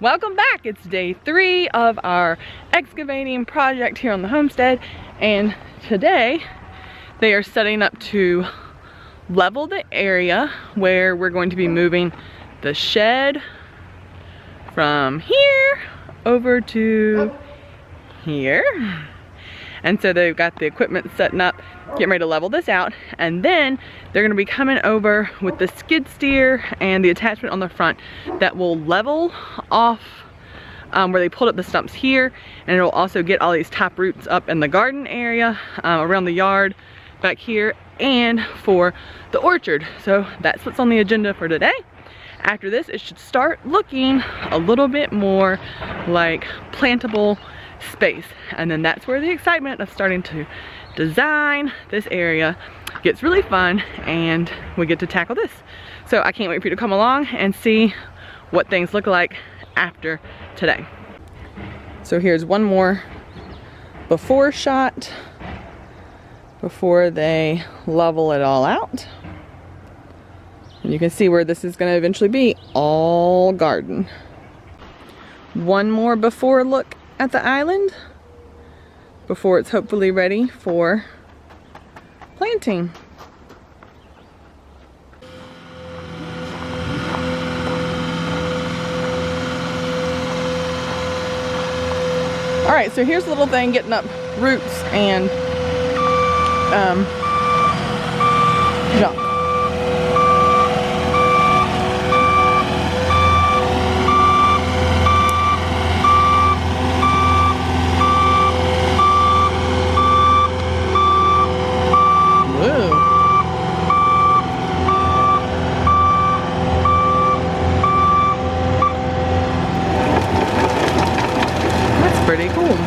Welcome back. It's day 3 of our excavating project here on the homestead, and today they are setting up to level the area where we're going to be moving the shed from here over to here. And so they've got the equipment setting up, getting ready to level this out, and then they're gonna be coming over with the skid steer and the attachment on the front that will level off where they pulled up the stumps here, and it'll also get all these top roots up in the garden area, around the yard back here, and for the orchard. So that's what's on the agenda for today. After this, it should start looking a little bit more like plantable space, and then that's where the excitement of starting to design this area gets really fun, and we get to tackle this. So I can't wait for you to come along and see what things look like after today. So here's one more before shot before they level it all out, and you can see where this is going to eventually be all garden. One more before look at the island before it's hopefully ready for planting. All right, so here's the little thing getting up roots and junk. Pretty cool.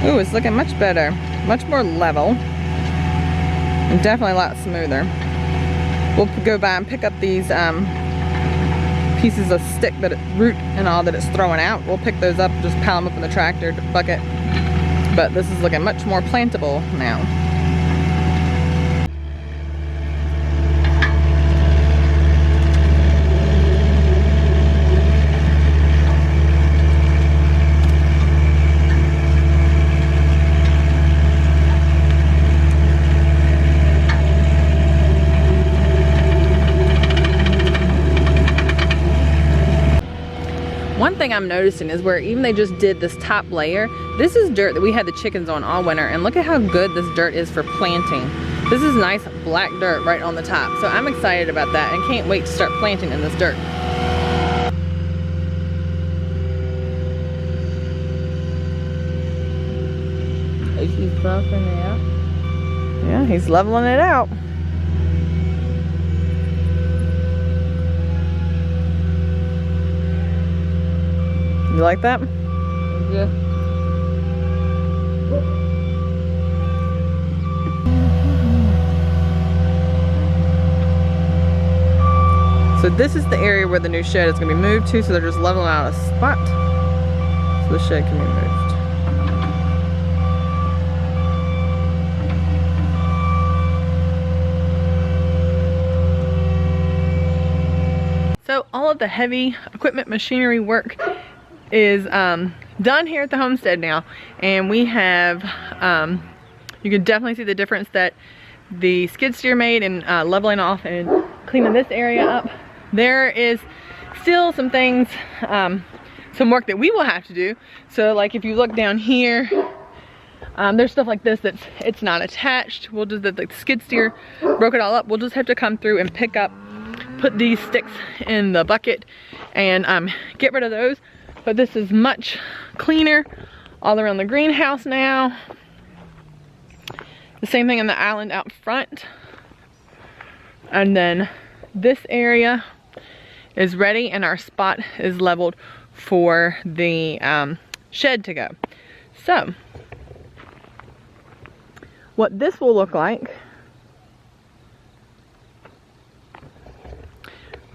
Ooh, it's looking much better, much more level, and definitely a lot smoother. We'll go by and pick up these pieces of stick, that root and all that it's throwing out. We'll pick those up, just pile them up in the tractor bucket. But this is looking much more plantable now. One thing I'm noticing is where even they just did this top layer, this is dirt that we had the chickens on all winter, and look at how good this dirt is for planting. This is nice black dirt right on the top, so I'm excited about that and can't wait to start planting in this dirt. Is he buffing it out? Yeah, he's leveling it out. You like that? Yeah. So this is the area where the new shed is going to be moved to, so they're just leveling out a spot so the shed can be moved. So all of the heavy equipment machinery work is done here at the homestead now, and we have you can definitely see the difference that the skid steer made in leveling off and cleaning this area up. There is still some things, some work that we will have to do. So like if you look down here, there's stuff like this that's it's not attached. We'll just, the skid steer broke it all up. We'll just have to come through and pick up, put these sticks in the bucket and get rid of those. But this is much cleaner all around the greenhouse now. The same thing on the island out front. And then this area is ready and our spot is leveled for the shed to go. So what this will look like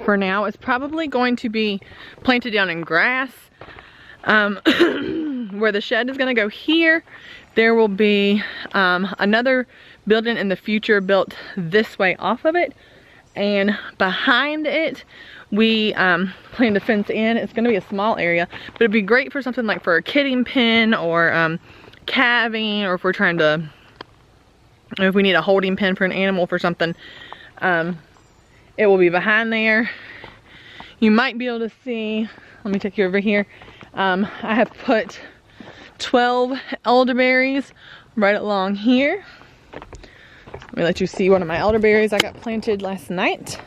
for now is probably going to be planted down in grass. Where the shed is going to go here, there will be another building in the future built this way off of it, and behind it we plan to fence in. It's going to be a small area, but it'd be great for something like for a kidding pen or calving, or if we're trying to, if we need a holding pen for an animal for something. It will be behind there. You might be able to see, let me take you over here. I have put 12 elderberries right along here. Let me let you see one of my elderberries I got planted last night.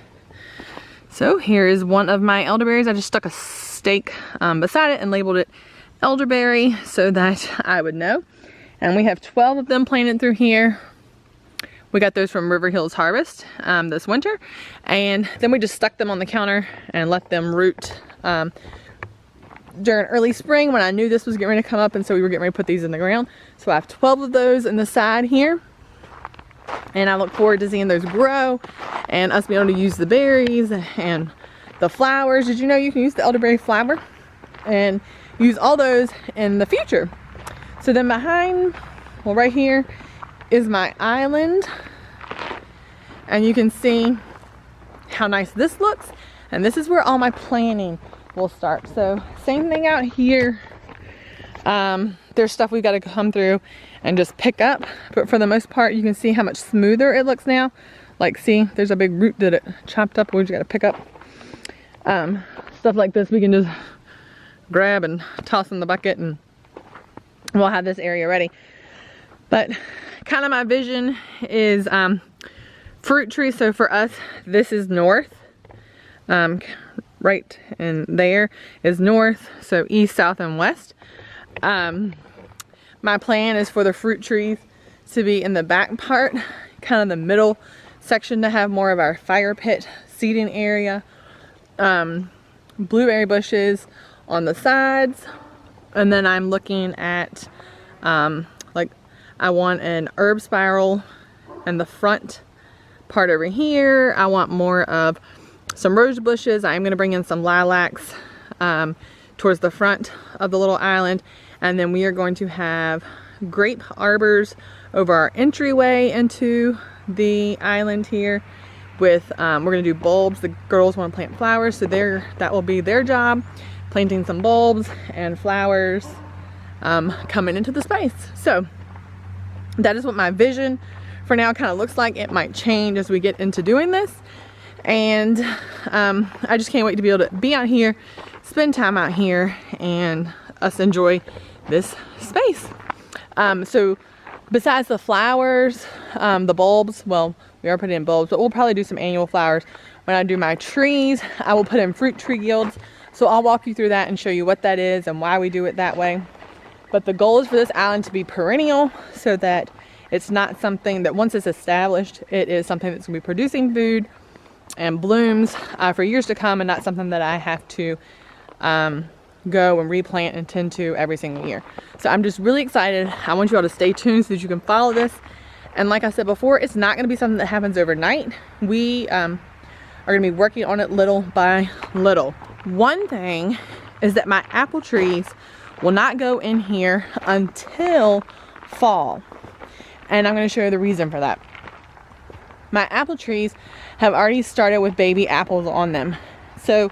So here is one of my elderberries. I just stuck a stake beside it and labeled it elderberry so that I would know. And we have 12 of them planted through here. We got those from River Hills Harvest this winter. And then we just stuck them on the counter and let them root during early spring when I knew this was getting ready to come up, and so we were getting ready to put these in the ground. So I have 12 of those in the side here, and I look forward to seeing those grow and us being able to use the berries and the flowers. Did you know you can use the elderberry flower and use all those in the future? So then behind, well, right here is my island, and you can see how nice this looks, and this is where all my planting will start. So same thing out here. There's stuff we've got to come through and just pick up, but for the most part you can see how much smoother it looks now. Like, see, there's a big root that it chopped up, we just got to pick up. Stuff like this we can just grab and toss in the bucket, and we'll have this area ready. But kind of my vision is fruit trees. So for us, this is north. Right in there is north, so east, south, and west. My plan is for the fruit trees to be in the back part, kind of the middle section, to have more of our fire pit seating area. Blueberry bushes on the sides, and then I'm looking at like, I want an herb spiral in the front part over here. I want more of some rose bushes. I'm going to bring in some lilacs towards the front of the little island, and then we are going to have grape arbors over our entryway into the island here with we're going to do bulbs. The girls want to plant flowers, so that will be their job, planting some bulbs and flowers coming into the space. So that is what my vision for now kind of looks like. It might change as we get into doing this. And I just can't wait to be able to be out here, spend time out here, and us enjoy this space. So besides the flowers, the bulbs, well, we are putting in bulbs, but we'll probably do some annual flowers. When I do my trees, I will put in fruit tree guilds. So I'll walk you through that and show you what that is and why we do it that way. But the goal is for this island to be perennial, so that it's not something that once it's established, it is something that's going to be producing food and blooms for years to come, and not something that I have to go and replant and tend to every single year. So I'm just really excited. I want you all to stay tuned so that you can follow this. And like I said before, it's not going to be something that happens overnight. We are going to be working on it little by little. One thing is that my apple trees will not go in here until fall, and I'm going to show you the reason for that. My apple trees have already started with baby apples on them. So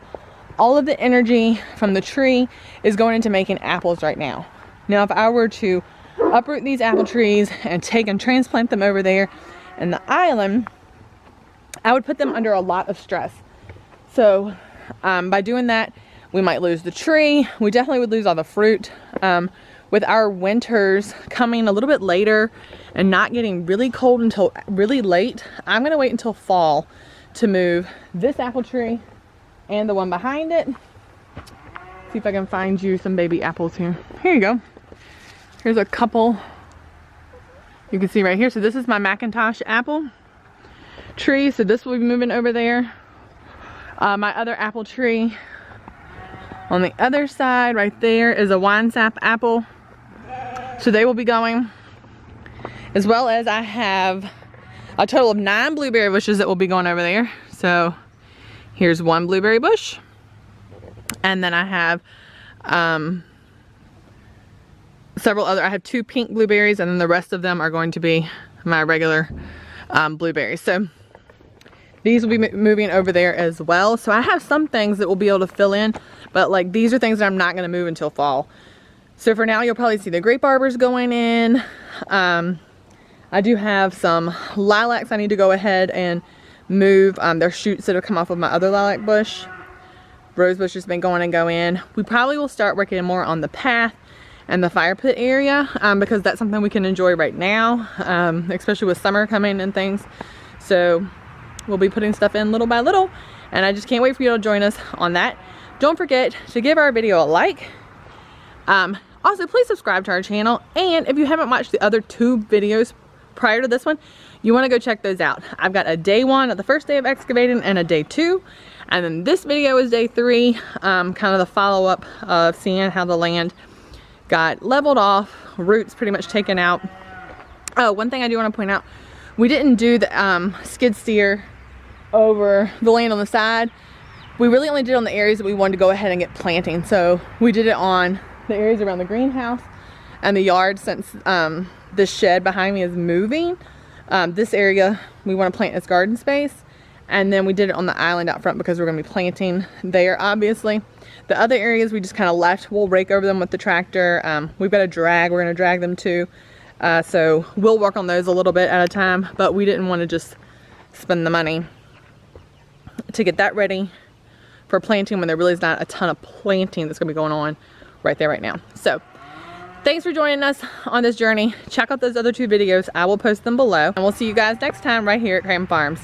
all of the energy from the tree is going into making apples right now. Now, if I were to uproot these apple trees and take and transplant them over there in the island, I would put them under a lot of stress. So by doing that, we might lose the tree. We definitely would lose all the fruit. With our winters coming a little bit later and not getting really cold until really late, I'm gonna wait until fall to move this apple tree and the one behind it. See if I can find you some baby apples here. Here you go. Here's a couple you can see right here. So this is my Macintosh apple tree. So this will be moving over there. My other apple tree on the other side right there is a wine sap apple. So they will be going. As well as I have a total of 9 blueberry bushes that will be going over there. So here's 1 blueberry bush. And then I have several other, I have 2 pink blueberries, and then the rest of them are going to be my regular blueberries. So these will be moving over there as well. So I have some things that will be able to fill in, but like these are things that I'm not going to move until fall. So for now, you'll probably see the grape arbors going in. I do have some lilacs I need to go ahead and move. They're shoots that have come off of my other lilac bush. Rose bush has been going and go in. We probably will start working more on the path and the fire pit area because that's something we can enjoy right now, especially with summer coming and things. So we'll be putting stuff in little by little, and I just can't wait for you to join us on that. Don't forget to give our video a like. Also, please subscribe to our channel, and if you haven't watched the other 2 videos prior to this one, you want to go check those out. I've got a day 1 of the first day of excavating and a day 2, and then this video is day 3, kind of the follow-up of seeing how the land got leveled off, roots pretty much taken out. Oh, one thing I do want to point out, we didn't do the skid steer over the land on the side. We really only did it on the areas that we wanted to go ahead and get planting. So we did it on the areas around the greenhouse and the yard, since this shed behind me is moving. This area we want to plant as garden space, and then we did it on the island out front because we're going to be planting there, obviously. The other areas we just kind of left. We'll rake over them with the tractor. We've got a drag. We're going to drag them too. So we'll work on those a little bit at a time, but we didn't want to just spend the money to get that ready for planting when there really is not a ton of planting that's going to be going on right there right now. So thanks for joining us on this journey. Check out those other 2 videos. I will post them below, and we'll see you guys next time right here at Cram Farms.